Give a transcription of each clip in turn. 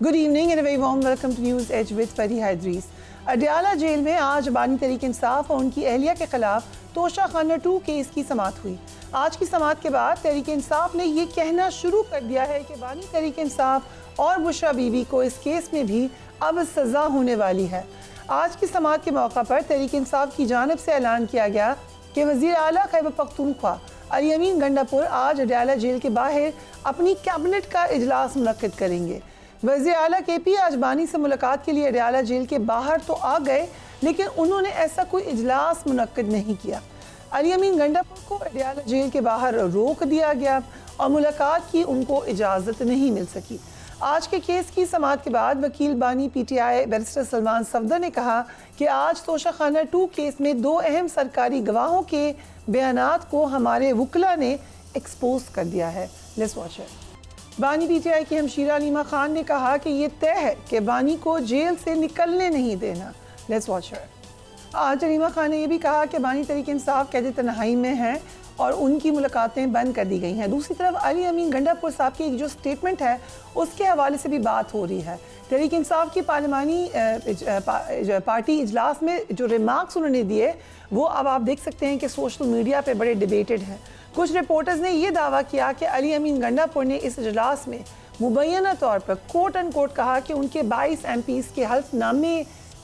Good evening and a very warm welcome to News Edge with Fariha Idris. Adiala jail में आज बानी तहरीक इंसाफ और उनकी अहलिया के खिलाफ तोशा खाना 2 केस की समाअत हुई। आज की समाअत के बाद तहरीक इंसाफ ने ये कहना शुरू कर दिया है कि बानी तहरीक इंसाफ और बुशरा बीबी को इस केस में भी अब सज़ा होने वाली है। आज की समाअत के मौका पर तहरीक इंसाफ की जानिब से ऐलान किया गया कि वज़ीर आला खैबर पख्तूनख्वा अली अमीन गंडापुर आज अडयाला जेल के बाहर अपनी कैबिनेट का इजलास मुनक्किद करेंगे। वज़ीर आला KP आज बानी से मुलाकात के लिए अडयाला जेल के बाहर तो आ गए, लेकिन उन्होंने ऐसा कोई इजलास मुनक्किद नहीं किया। अली अमीन गंडापुर को अडयाला जेल के बाहर रोक दिया गया और मुलाकात की उनको इजाज़त नहीं मिल सकी। आज के केस की समाअत के बाद वकील बानी PTI बैरिस्टर सलमान सफदर ने कहा कि आज तोशा खाना 2 केस में 2 अहम सरकारी गवाहों के बयानात को हमारे वकला ने एक्सपोज कर दिया है। Let's watch it. बानी PTI की हमशीरा अलीमा खान ने कहा कि ये तय है कि बानी को जेल से निकलने नहीं देना। Let's watch it. आज अलीमा खान ने यह भी कहा कि बानी तहरीक इंसाफ कैद तन्हाई में हैं और उनकी मुलाकातें बंद कर दी गई हैं। दूसरी तरफ अली अमीन गंडापुर साहब की एक जो स्टेटमेंट है उसके हवाले से भी बात हो रही है। तहरीक इंसाफ की पार्लिमानी पार्टी इजलास में जो रिमार्क्स उन्होंने दिए वो अब आप देख सकते हैं कि सोशल मीडिया पे बड़े डिबेटेड हैं। कुछ रिपोर्टर्स ने यह दावा किया कि अली अमीन गंडापुर ने इस इजलास में मुबैना तौर पर कोट एंड कोट कहा कि उनके 22 MPs के हल्फनामे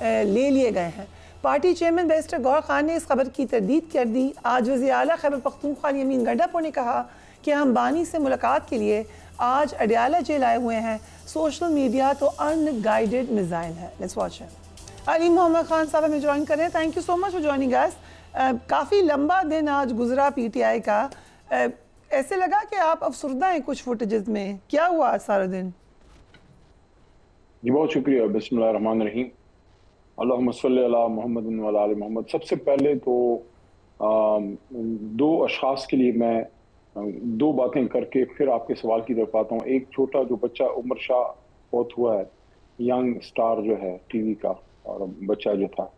ले लिए गए हैं। Party chairman barrister Gohar Khan ने इस खबर की तरदीद कर दी। आज वज़ीर आला खैबर पख्तूनख्वा अली अमीन गंडापुर ने कहा कि हम बानी से मुलाकात के लिए आज अडयाला जेल आए हुए हैं। सोशल मीडिया तो अनगाइडेड मिसाइल है। Let's watch it. Ali Mohammad Khan sahab हमें ज्वाइन कर रहे हैं। Thank you so much for joining us. काफ़ी लंबा दिन आज गुजरा PTI का। ऐसे लगा कि आप अफसरदा हैं कुछ फुटेजेस में, क्या हुआ आज सारा दिन? जी बहुत शुक्रिया। बिस्मिल्लाहिर्रहमानिर्रहीम। अल्लाहुम्मा सल्ली अला मोहम्मद व अला आलि मोहम्मद। सबसे पहले तो 2 अशखास के लिए मैं 2 बातें करके फिर आपके सवाल की तरफ आता हूँ। एक छोटा जो बच्चा उमर शाह फौत हुआ है, यंग स्टार जो है TV का, और बच्चा जो था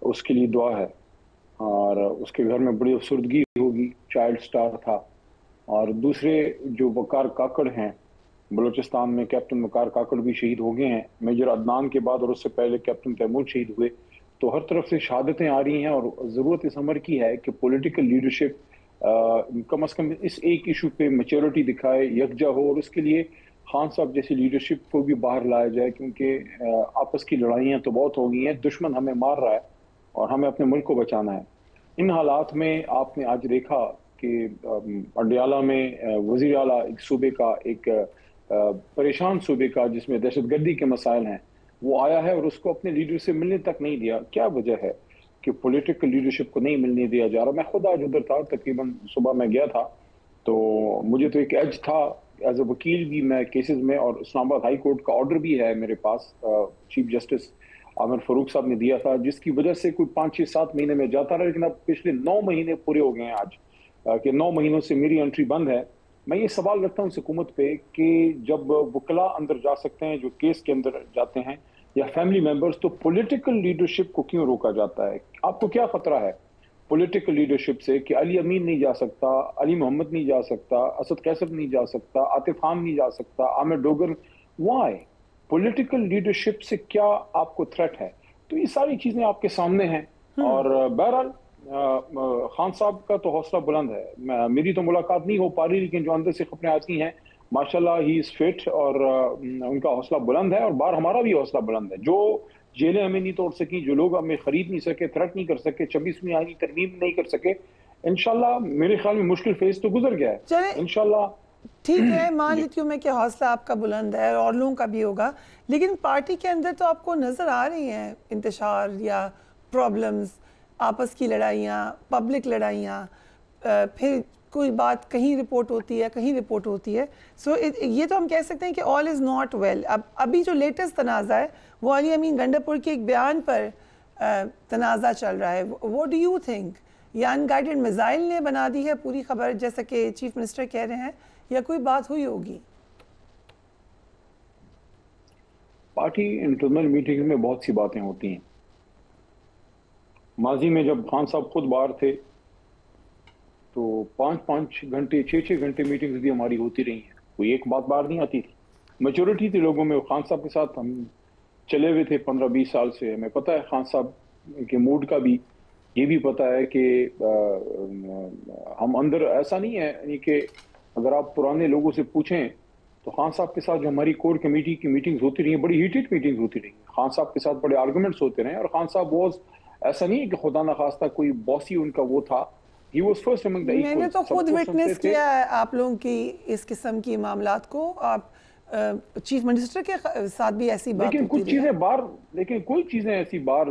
उसके लिए दुआ है और उसके घर में बड़ी अफसरदगी होगी। चाइल्ड स्टार था। और दूसरे जो वकार काकड़ हैं बलूचिस्तान में, कैप्टन वकार काकड़ भी शहीद हो गए हैं। मेजर अदनान के बाद और उससे पहले कैप्टन तैमूर शहीद हुए। तो हर तरफ से शहादतें आ रही हैं और ज़रूरत इस अमर की है कि पॉलिटिकल लीडरशिप कम अज़ कम इस एक इशू पे मैच्योरिटी दिखाए, यकजा हो, और उसके लिए खान साहब जैसी लीडरशिप को भी बाहर लाया जाए, क्योंकि आपस की लड़ाइयाँ तो बहुत हो गई हैं। दुश्मन हमें मार रहा है और हमें अपने मुल्क को बचाना है। इन हालात में आपने आज देखा कि अडयाला में वज़ीर आला एक सूबे का, एक परेशान सूबे का जिसमें दहशतगर्दी के मसाइल हैं, वो आया है और उसको अपने लीडर से मिलने तक नहीं दिया। क्या वजह है कि पॉलिटिकल लीडरशिप को नहीं मिलने दिया जा रहा? मैं खुद आज उधर था, तकरीबन सुबह में गया था, तो मुझे तो एक एज था एज ए वकील भी मैं केसेस में, और इस्लामाबाद हाई कोर्ट का ऑर्डर भी है मेरे पास, चीफ जस्टिस आमिर फारूक साहब ने दिया था, जिसकी वजह से कोई 5, 6, 7 महीने में जाता रहा। लेकिन अब पिछले 9 महीने पूरे हो गए हैं आज कि 9 महीनों से मेरी एंट्री बंद है। मैं ये सवाल रखता हूँ हुकूमत पे कि जब वकला अंदर जा सकते हैं, जो केस के अंदर जाते हैं, या फैमिली मेंबर्स, तो पॉलिटिकल लीडरशिप को क्यों रोका जाता है? आपको क्या खतरा है पॉलिटिकल लीडरशिप से कि अली अमीन नहीं जा सकता, अली मोहम्मद नहीं जा सकता, असद कैसर नहीं जा सकता, आतिफ खान नहीं जा सकता, Aamir Dogar? Why? Political leadership से क्या आपको थ्रेट है? तो ये सारी चीजें आपके सामने हैं। और बहरहाल खान साहब का तो हौसला बुलंद है। मेरी तो मुलाकात नहीं हो पा रही, लेकिन जो अंदर से खबरें आती हैं, माशाल्लाह ही इज फिट और उनका हौसला बुलंद है। और बाहर हमारा भी हौसला बुलंद है। जो जेलें हमें नहीं तोड़ सकी, जो लोग हमें खरीद नहीं सके, थ्रेट नहीं कर सके, 26वीं आईनी तरमीम नहीं कर सके, इंशाल्लाह मेरे ख्याल में मुश्किल फेज तो गुजर गया है। इंशाल्लाह ठीक है, मान लेती हूँ मैं कि हौसला आपका बुलंद है और लोगों का भी होगा, लेकिन पार्टी के अंदर तो आपको नज़र आ रही हैं इंतशार या प्रॉब्लम्स, आपस की लड़ाइयाँ, पब्लिक लड़ाइयाँ, फिर कोई बात कहीं रिपोर्ट होती है, कहीं रिपोर्ट होती है। सो ये तो हम कह सकते हैं कि ऑल इज़ नॉट वेल। अब अभी जो लेटेस्ट तनाज़ा है वो अली अमीन गंडापुर के एक बयान पर तनाज़ा चल रहा है। What do you think? ये अनगाइडेड मिसाइल ने बना दी है पूरी खबर, जैसा कि चीफ मिनिस्टर कह रहे हैं, या कोई बात हुई होगी? पार्टी इंटरनल मीटिंग में बहुत सी बातें होती हैं। माजी में जब खान साहब खुद बाहर थे तो 5-5 घंटे, 6-6 घंटे मीटिंग्स भी हमारी होती रही हैं। कोई एक बात बाहर नहीं आती थी। मेच्योरिटी थी लोगों में। खान साहब के साथ हम चले हुए थे 15-20 साल से, हमें पता है खान साहब के मूड का भी, ये भी पता है कि हम अंदर ऐसा नहीं है, यानी कि अगर आप पुराने लोगों से पूछें तो खान साहब के साथ जो हमारी कोर कमेटी की मीटिंग्स होती रही, बड़ी हीटेड मीटिंग्स होती रही, खान साहब के साथ बड़े आर्गुमेंट्स होते रहे। और खान साहब वॉज, ऐसा नहीं है कि खुदा न खास्ता कोई बॉसी उनका वो था, he was first among the equals. मैंने तो खुद विटनेस किया है आप लोगों की इस किस्म की मामलात को। आप चीफ मिनिस्टर के साथ भी ऐसी बात लेकिन कुछ चीजें बाहर, लेकिन कोई चीजें ऐसी बाहर,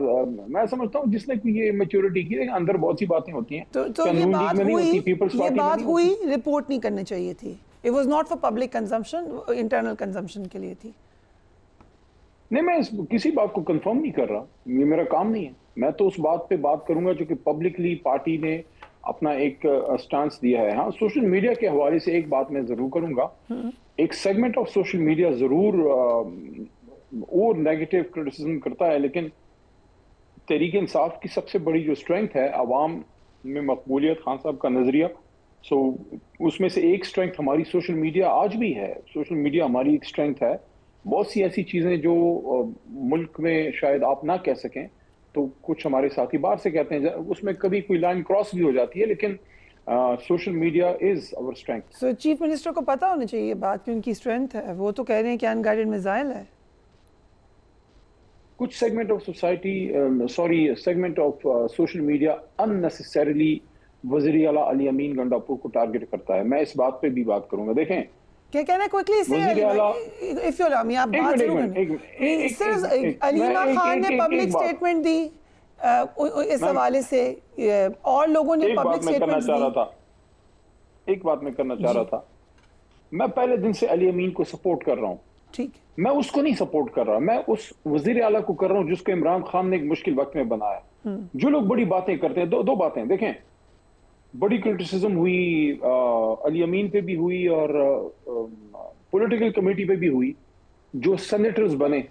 मैं समझता हूँ जिसने ये मैच्योरिटी की, लेकिन अंदर बहुत सी बातें होती हैं तो ये बात हुई, रिपोर्ट नहीं करनी चाहिए थी। It was not for public consumption, internal consumption के लिए थी। नहीं, मैं किसी बात को कंफर्म नहीं कर रहा, ये मेरा काम नहीं है। मैं तो उस बात पे बात करूंगा जो कि पब्लिकली पार्टी ने अपना एक स्टांस दिया है। हाँ, सोशल मीडिया के हवाले से एक बात मैं जरूर करूंगा, एक सेगमेंट ऑफ सोशल मीडिया जरूर और नेगेटिव क्रिटिसिज्म करता है, लेकिन तहरीक इंसाफ की सबसे बड़ी जो स्ट्रेंथ है अवाम में मकबूलियत, खान साहब का नजरिया, सो उसमें से एक स्ट्रेंथ हमारी सोशल मीडिया आज भी है। सोशल मीडिया हमारी एक स्ट्रेंथ है। बहुत सी ऐसी चीजें जो मुल्क में शायद आप ना कह सकें, तो कुछ हमारे साथी बाहर से कहते हैं, उसमें कभी कोई लाइन क्रॉस भी हो जाती है, लेकिन social media is our strength. So chief minister को पता होनी चाहिए ये बात कि उनकी स्ट्रेंथ है। वो तो कह रहे हैं कि अनगाइडेड मिसाइल है। कुछ segment of society, segment of social media unnecessarily वज़ीर आला अली अमीन गंडापुर को टारगेट करता है। मैं इस बात पे भी बात करूंगा। देखें क्या कहना है क्विकली से, इफ यू अलाउ मी, आप बात शुरू करें। सिर्फ अलीमा खान ने पब्लिक स्टेटमेंट दी इस हवाले से, और लोगों ने पब्लिक स्टेटमेंट दी। एक बात मैं करना चाह रहा था, मैं पहले दिन से अली अमीन को सपोर्ट कर रहा हूँ। ठीक, मैं उसको नहीं सपोर्ट कर रहा, मैं उस वजीर आला को कर रहा हूँ जिसको इमरान खान ने एक मुश्किल वक्त में बनाया। जो लोग बड़ी बातें करते हैं, दो बातें देखें, बड़ी क्रिटिसिज्म हुई अली अमीन पे भी हुई और पॉलिटिकल कमेटी पे भी हुई। जो सेनेटर्स बने,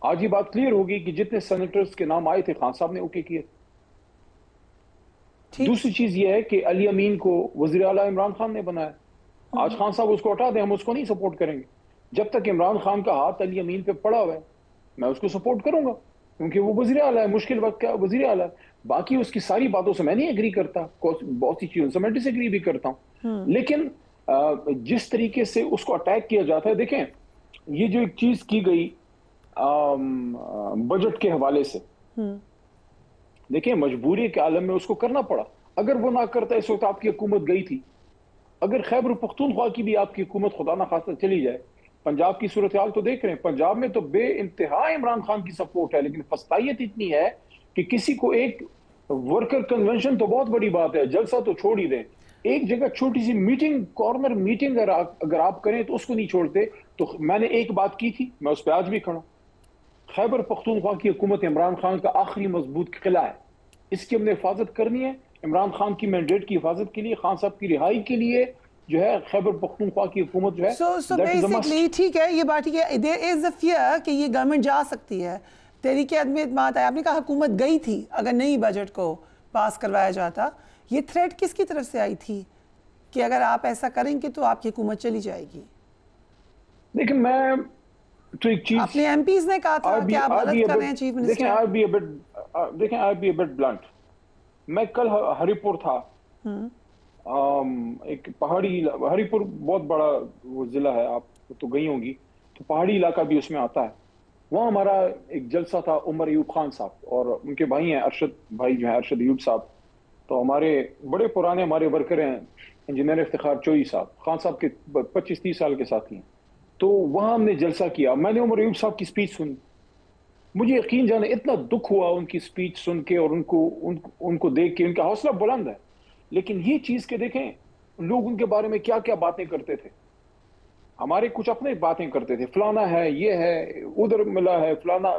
आज ये बात क्लियर होगी कि जितने सेनेटर्स के नाम आए थे खान साहब ने ओके किए। दूसरी चीज ये है कि अली अमीन को वजीर आला इमरान खान ने बनाया। आज खान साहब उसको हटा दें, हम उसको नहीं सपोर्ट करेंगे। जब तक इमरान खान का हाथ अली अमीन पे पड़ा हुआ है, मैं उसको सपोर्ट करूंगा, क्योंकि वो वजीर आला है, मुश्किल वक्त का वजीर आला है। बाकी उसकी सारी बातों से मैं नहीं एग्री करता, बहुत सी चीजों से मैं डिसएग्री भी करता हूं, लेकिन जिस तरीके से उसको अटैक किया जाता है, देखें ये जो एक चीज की गई बजट के हवाले से, देखिए मजबूरी के आलम में उसको करना पड़ा। अगर वो ना करता, इस वक्त आपकी हुकूमत गई थी। अगर खैबर पख्तूनख्वा की भी आपकी हुकूमत खुदा ना खास्ता चली जाए, पंजाब की सूरत हाल तो देख रहे हैं, पंजाब में तो बे इंतहा इमरान खान की सपोर्ट है, लेकिन फस्तायत इतनी है कि किसी को एक वर्कर कन्वेंशन तो बहुत बड़ी बात है, जलसा तो छोड़ ही दें, एक जगह छोटी सी मीटिंग, कॉर्नर मीटिंग अगर आप करें तो उसको नहीं छोड़ते। तो मैंने एक बात की थी, मैं उस पर आज भी खड़ा। खैबर पख्तूनख्वा की हुकूमत इमरान खान का आखिरी मजबूत किला है, इसकी हमने हिफाजत करनी है। इमरान खान की मैंडेट की हिफाजत के लिए, खान साहब की रिहाई के लिए जो है खैबर पख्तूनख्वा की हुकूमत जो है, so basically ठीक है, ये बात ठीक है। देयर इज अ फियर कि ये गवर्नमेंट जा सकती है। तहरीक आदमी बात है, आपने कहा हुकूमत गई थी, अगर नई बजट को पास करवाया जाता, ये थ्रेट किसकी तरफ से आई थी कि अगर आप ऐसा करेंगे तो आपकी हुकूमत चली जाएगी? लेकिन मैं तो एक चीज, अपने एमपीज ने कहा था कि आप गलत कर रहे हैं चीफ मिनिस्टर। देखें आई बी अ बिट ब्लंट। मैं कल हरिपुर था, एक पहाड़ी, हरिपुर बहुत बड़ा वो जिला है, आप तो गई होंगी, तो पहाड़ी इलाका भी उसमें आता है। वहाँ हमारा एक जलसा था, उमर अयूब खान साहब और उनके भाई हैं अरशद भाई जो है, अरशद अयूब साहब, तो हमारे बड़े पुराने हमारे वर्कर हैं, इंजीनियर इफ्तिखार चोई साहब, खान साहब के 25-30 साल के साथी हैं। तो वहाँ हमने जलसा किया, मैंने उमर अयूब साहब की स्पीच सुनी। मुझे यकीन जाने इतना दुख हुआ उनकी स्पीच सुन के और उनको देख के। उनका हौसला बुलंद है, लेकिन ये चीज के देखें लोग उनके बारे में क्या क्या बातें करते थे। हमारे कुछ अपने बातें करते थे, फलाना है, ये है, उधर मिला है, फलाना,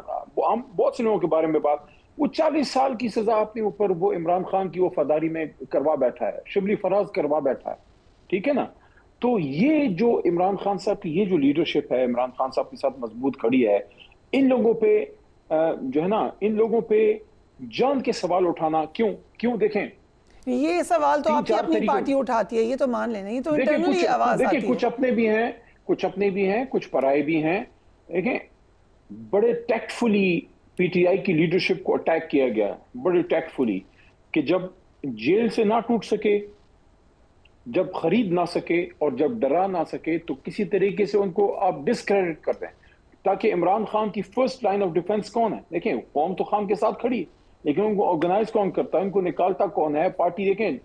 हम बहुत से लोगों के बारे में बात। वो 40 साल की सजा अपने ऊपर वो इमरान खान की वफादारी में करवा बैठा है, शिबली फराज करवा बैठा है, ठीक है ना। तो ये जो इमरान खान साहब की ये जो लीडरशिप है, इमरान खान साहब के साथ मजबूत खड़ी है, इन लोगों पे जो है ना, इन लोगों पे जान के सवाल उठाना क्यों देखें, ये सवाल तो आपकी अपनी पार्टी उठाती है, ये तो मान लेना, ये तो इंटरनली आवाज आती है। कुछ अपने भी हैं, कुछ अपने भी हैं, कुछ पराए भी हैं। देखें, बड़े टैक्टफुली पीटीआई की लीडरशिप को अटैक किया गया, बड़े टैक्टफुली, कि जब जेल से ना टूट सके, जब खरीद ना सके और जब डरा ना सके, तो किसी तरीके से उनको आप डिस्क्रेडिट कर दें, ताकि इमरान खान की फर्स्ट लाइन ऑफ डिफेंस कौन है? देखें, कौम तो खान के साथ खड़ी, लेकिन उनको ऑर्गेनाइज कौन करता है, उनको निकालता कौन है? पार्टी। देखें,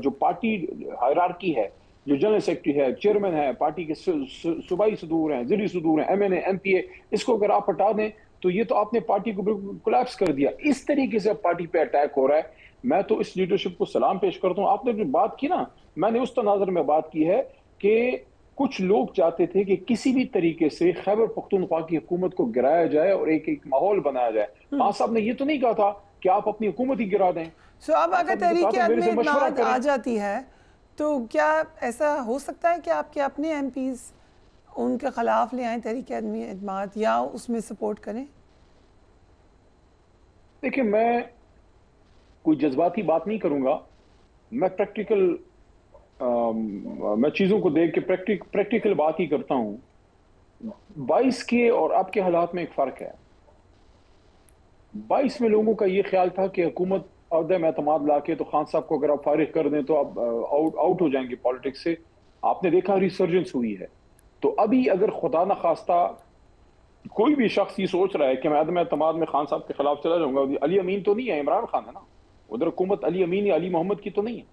जो पार्टी हायरार्की है, जो जनरल सेक्रेटरी है, चेयरमैन है, पार्टी के सूबाई सदूर हैं, जिली सदूर हैं, एमएनए, एमपीए, इसको अगर आप हटा दें तो ये तो आपने पार्टी को बिल्कुल कोलैप्स कर दिया। इस तरीके से पार्टी पे अटैक हो रहा है। मैं तो इस लीडरशिप को सलाम पेश करता हूँ। आपने जो बात की ना, मैंने उस तनाज़र में बात की है कि कुछ लोग चाहते थे कि किसी भी तरीके से खैबर पख्तूनख्वा की हुकूमत को गिराया जाए और एक माहौल बनाया जाए। खान साहब ने ये तो नहीं कहा था कि आप अपनी हुकूमत ही गिरा दें। सो अब अगर तहरीक आ जाती है तो क्या ऐसा हो सकता है कि आपके अपने एमपीज उनके खिलाफ ले आए तहरीक एतमाद या उसमें सपोर्ट करें? देखिए, मैं कोई जज्बाती बात नहीं करूंगा। मैं प्रैक्टिकल मैं चीज़ों को देख के प्रैक्टिकल बात ही करता हूं। 22 के और अब के हालात में एक फ़र्क है। 22 में लोगों का ये ख्याल था कि हुकूमत अहदे एतमाद ला के तो खान साहब को अगर आप फारिग कर दें तो आप आउट हो जाएंगे पॉलिटिक्स से। आपने देखा रिसर्जेंस हुई है। तो अभी अगर खुदा न खास्ता कोई भी शख्स ये सोच रहा है कि मैं अहदे एतमाद में खान साहब के खिलाफ चला जाऊंगा, अली अमीन तो नहीं है, इमरान खान है ना उधर। हुकूमत अली अमीन या अली मोहम्मद की तो नहीं है।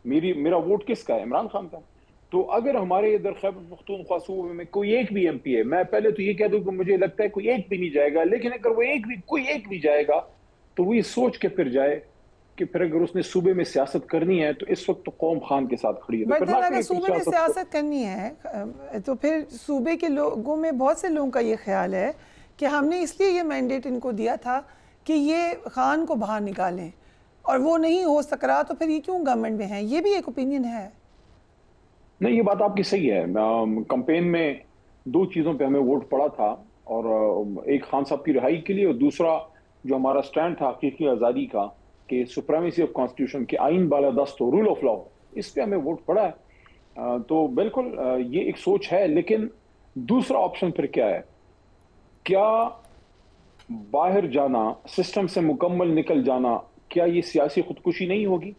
मेरा वोट किसका है? इमरान खान का। तो अगर हमारे इधर खैबर पख्तूनख्वा सूबे में कोई एक भी एमपी है, मैं पहले तो ये कह दूं कि मुझे लगता है कोई एक भी नहीं जाएगा, लेकिन अगर वो कोई एक भी जाएगा तो वो ये सोच के फिर जाए कि फिर अगर उसने सूबे में सियासत करनी है तो इस वक्त तो कौम खान के साथ खड़ी है। तो अगर सूबे में सियासत करनी है तो फिर सूबे के लोगों में बहुत से लोगों का ये ख्याल है कि हमने इसलिए ये मैंडेट इनको दिया था कि ये खान को बाहर निकालें, और वो नहीं हो सक रहा तो फिर ये क्यों गवर्नमेंट में है? ये भी एक ओपिनियन है। नहीं, ये बात आपकी सही है। कैंपेन में दो चीज़ों पे हमें वोट पड़ा था, और एक खान साहब की रिहाई के लिए, और दूसरा जो हमारा स्टैंड था हकीकी आज़ादी का कि सुप्रीमेसी ऑफ कॉन्स्टिट्यूशन के आइन बालादस्त हो, रूल ऑफ लॉ, इस पे हमें वोट पड़ा है। तो बिल्कुल ये एक सोच है। लेकिन दूसरा ऑप्शन फिर क्या है? क्या बाहर जाना, सिस्टम से मुकम्मल निकल जाना, क्या ये सियासी खुदकुशी नहीं होगी?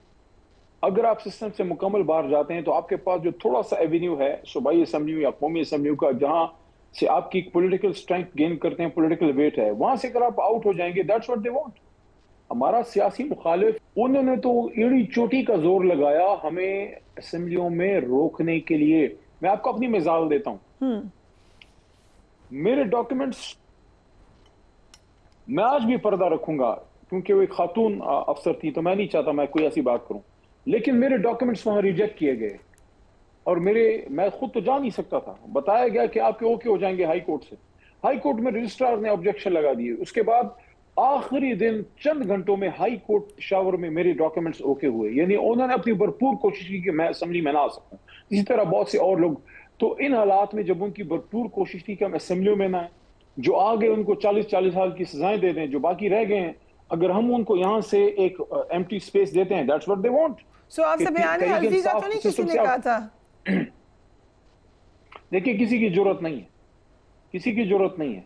अगर आप सिस्टम से मुकम्मल बाहर जाते हैं तो आपके पास जो थोड़ा सा एवेन्यू है सूबाई असम्बली या कौमी असम्बली का, जहां से आपकी पॉलिटिकल स्ट्रेंथ गेन करते हैं, पॉलिटिकल वेट है, वहां से अगर आप आउट हो जाएंगे, दैट्स व्हाट दे वांट। हमारा सियासी मुखालिफ, उन्होंने तो एड़ी चोटी का जोर लगाया हमें असम्बलियों में रोकने के लिए। मैं आपको अपनी मिसाल देता हूं। मेरे डॉक्यूमेंट्स, मैं आज भी पर्दा रखूंगा क्योंकि वो एक खातून अफसर थी, तो मैं नहीं चाहता मैं कोई ऐसी बात करूं, लेकिन मेरे डॉक्यूमेंट्स वहां रिजेक्ट किए गए और मैं खुद तो जा नहीं सकता था। बताया गया कि आपके ओके हो जाएंगे हाई कोर्ट से। हाई कोर्ट में रजिस्ट्रार ने ऑब्जेक्शन लगा दिए। उसके बाद आखिरी दिन चंद घंटों में हाई कोर्ट शावर में मेरे डॉक्यूमेंट्स ओके हुए। यानी उन्होंने अपनी भरपूर कोशिश की कि मैं असेंबली में ना आ सकूं। इसी तरह बहुत से और लोग। तो इन हालात में जब उनकी भरपूर कोशिश थी कि हम असेंबली में ना आए, जो आ गए उनको 40-40 साल की सजाएं दे दें, जो बाकी रह गए हैं अगर हम उनको यहां से एक एम्प्टी स्पेस देते हैं, दैट्स व्हाट दे वांट। सो आपसे बयान हल्फी का तो नहीं किसी ने कहा था? देखिए, किसी की जरूरत नहीं है, किसी की जरूरत नहीं है।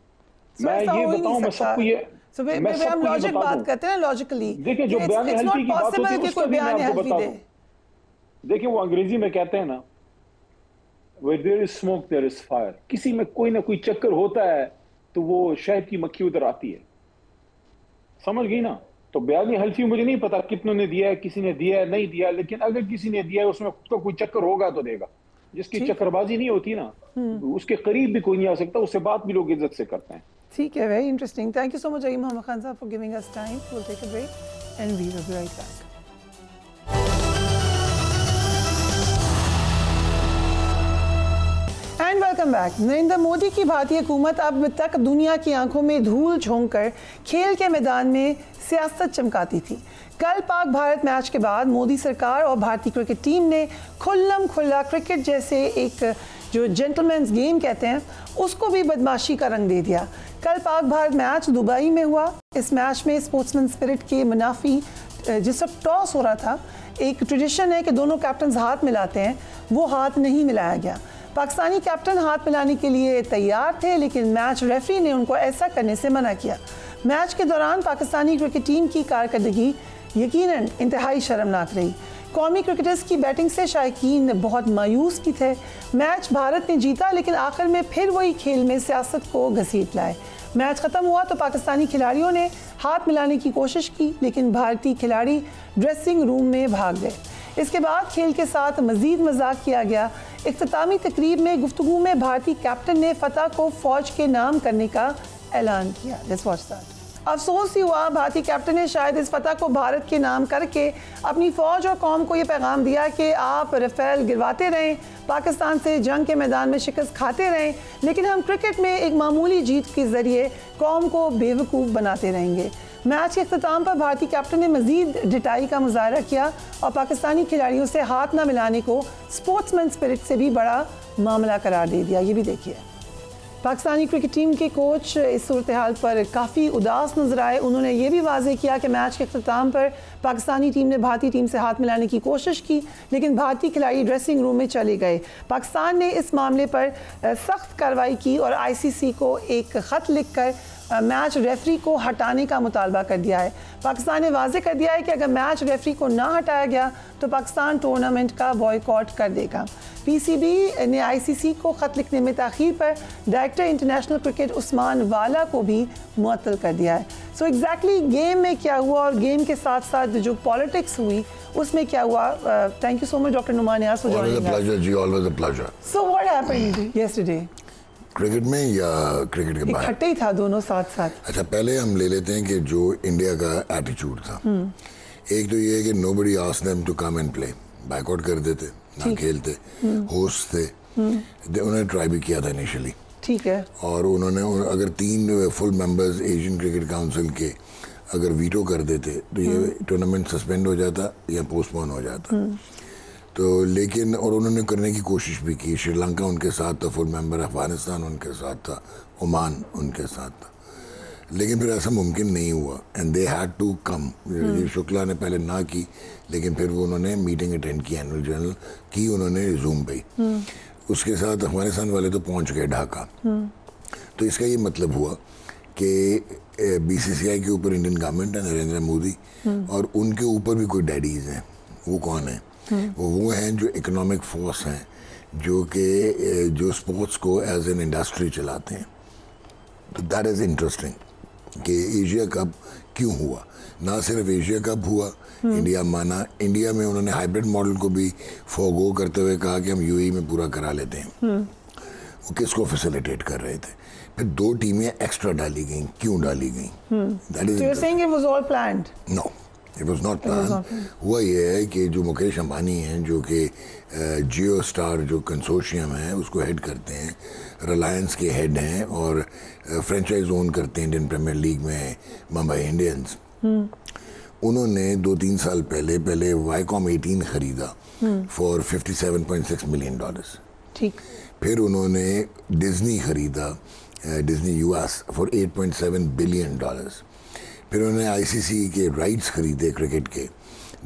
मैं ये बताऊं, मैं सबको ये हम लॉजिक बात करते हैं, लॉजिकली। देखिए, जो बयान हल्फी की बात होती है उसका भी मैं आपको बताता हूं। देखिए, वो अंग्रेजी में कहते हैं ना, where there is smoke there is fire। किसी में कोई ना कोई चक्कर होता है तो वो शहद की मक्खी उधर आती है, समझ गई ना। तो बयानी हल्फी मुझे नहीं पता कितनों ने दिया है, किसी ने दिया है, नहीं दिया, लेकिन अगर किसी ने दिया है उसमें तो कोई चक्कर होगा तो देगा। जिसकी चक्करबाजी नहीं होती ना, उसके करीब भी कोई नहीं आ सकता, उससे बात भी लोग इज्जत से करते हैं। ठीक है, very interesting. Thank you so much अईम Mohammad Khan sahab for giving us time. Will take a break and we will be right back. And welcome back. Narendra Modi की भारतीय हुकूमत अब तक दुनिया की आंखों में धूल झोंक कर खेल के मैदान में सियासत चमकाती थी। कल पाक भारत मैच के बाद मोदी सरकार और भारतीय क्रिकेट टीम ने खुल्लम खुल्ला क्रिकेट जैसे एक जो जेंटलमैन्स गेम कहते हैं उसको भी बदमाशी का रंग दे दिया। कल पाक भारत मैच दुबई में हुआ। इस मैच में स्पोर्ट्समैन स्पिरिट के मुनाफी जिस वक्त टॉस हो रहा था, एक ट्रेडिशन है कि दोनों कैप्टन हाथ मिलाते हैं, वो हाथ नहीं मिलाया गया। पाकिस्तानी कैप्टन हाथ मिलाने के लिए तैयार थे, लेकिन मैच रेफरी ने उनको ऐसा करने से मना किया। मैच के दौरान पाकिस्तानी क्रिकेट टीम की कारकर्दगी यकीनन इंतहाई शर्मनाक रही। कौमी क्रिकेटर्स की बैटिंग से शायकीन बहुत मायूस भी थे। मैच भारत ने जीता, लेकिन आखिर में फिर वही खेल में सियासत को घसीट लाए। मैच ख़त्म हुआ तो पाकिस्तानी खिलाड़ियों ने हाथ मिलाने की कोशिश की, लेकिन भारतीय खिलाड़ी ड्रेसिंग रूम में भाग गए। इसके बाद खेल के साथ मज़ीद मजाक किया गया। इख्तितामी तकरीब में गुफ्तगू में भारतीय कैप्टन ने फतह को फ़ौज के नाम करने का ऐलान किया। Let's watch that. अफसोस ही हुआ, भारतीय कैप्टन ने शायद इस फतह को भारत के नाम करके अपनी फ़ौज और कौम को ये पैगाम दिया कि आप राफेल गिरवाते रहें, पाकिस्तान से जंग के मैदान में शिकस्त खाते रहें, लेकिन हम क्रिकेट में एक मामूली जीत के ज़रिए कौम को बेवकूफ़ बनाते रहेंगे। मैच के अख्ताम पर भारतीय कैप्टन ने मज़ीद डिटाई का मुजाहरा किया और पाकिस्तानी खिलाड़ियों से हाथ न मिलाने को स्पोर्ट्समैन स्पिरिट से भी बड़ा मामला करार दे दिया। ये भी देखिए। पाकिस्तानी क्रिकेट टीम के कोच इस सूरत हाल पर काफ़ी उदास नजर आए। उन्होंने ये भी वाज़ेह किया कि मैच के अख्ताम पर पाकिस्तानी टीम ने भारतीय टीम से हाथ मिलाने की कोशिश की, लेकिन भारतीय खिलाड़ी ड्रेसिंग रूम में चले गए। पाकिस्तान ने इस मामले पर सख्त कार्रवाई की और ICC को एक ख़त लिखकर मैच रेफरी को हटाने का मुतालबा कर दिया है। पाकिस्तान ने वाज़ेह कर दिया है कि अगर मैच रेफरी को ना हटाया गया तो पाकिस्तान टूर्नामेंट का बॉयकॉट कर देगा। PCB ने ICC को ख़त लिखने में ताख़ीर पर डायरेक्टर इंटरनेशनल क्रिकेट उस्मान वाला को भी मुअत्तल कर दिया है। सो एग्जैक्टली गेम में क्या हुआ और गेम के साथ साथ जो पॉलिटिक्स हुई उसमें क्या हुआ। Thank you so much doctor Numan Niaz for joining. So what happened yesterday cricket में या क्रिकेट के बाहर? इकट्ठे ही था दोनों साथ साथ। अच्छा, पहले हम ले लेते हैं कि जो इंडिया का एटीट्यूड था। एक तो ये है कि nobody asked them to come and play, boycott कर देते, ना खेलते, होस्ट थे। उन्होंने ट्राई भी किया था इनिशियली, ठीक है, और उन्होंने अगर 3 full members Asian cricket council के अगर वीटो कर देते तो ये टूर्नामेंट सस्पेंड हो जाता या पोस्टपोन हो जाता। तो लेकिन और उन्होंने करने की कोशिश भी की। श्रीलंका उनके साथ था फुल मेंबर, अफगानिस्तान उनके साथ था, ओमान उनके साथ था, लेकिन फिर ऐसा मुमकिन नहीं हुआ। And they had to come. Shukla ने पहले ना की, लेकिन फिर वो उन्होंने मीटिंग अटेंड की, एनुअल जनरल की उन्होंने जूम पे। उसके साथ अफगानिस्तान वाले तो पहुंच गए ढाका। तो इसका ये मतलब हुआ कि BCCI के ऊपर इंडियन गवर्नमेंट है, नरेंद्र मोदी, और उनके ऊपर भी कोई डैडीज हैं। वो कौन है? वो हैं जो इकोनॉमिक फोर्स हैं, जो स्पोर्ट्स को एज एन इंडस्ट्री चलाते हैं। तो दैट इज़ इंटरेस्टिंग कि एशिया कप क्यों हुआ। ना सिर्फ एशिया कप हुआ, इंडिया माना, इंडिया में उन्होंने हाइब्रिड मॉडल को भी फॉरगो करते हुए कहा कि हम UAE में पूरा करा लेते हैं। वो किसको फैसिलिटेट कर रहे थे? फिर 2 टीमें एक्स्ट्रा डाली गई। क्यों डाली गई? That is no, it was not plan. हुआ यह है कि जो मुकेश अंबानी हैं, जो कि जियो स्टार जो कंसोर्शियम है उसको हेड करते हैं, रिलायंस के हेड हैं और फ्रेंचाइज ओन करते हैं इंडियन प्रीमियर लीग में मुंबई इंडियंस। उन्होंने 2-3 साल पहले वाईकॉम 18 खरीदा फॉर $57.6 मिलियन। ठीक। फिर उन्होंने डिज्नी खरीदा, डिज्नी US फॉर $8.7 बिलियन। फिर उन्होंने ICC के राइट्स खरीदे क्रिकेट के,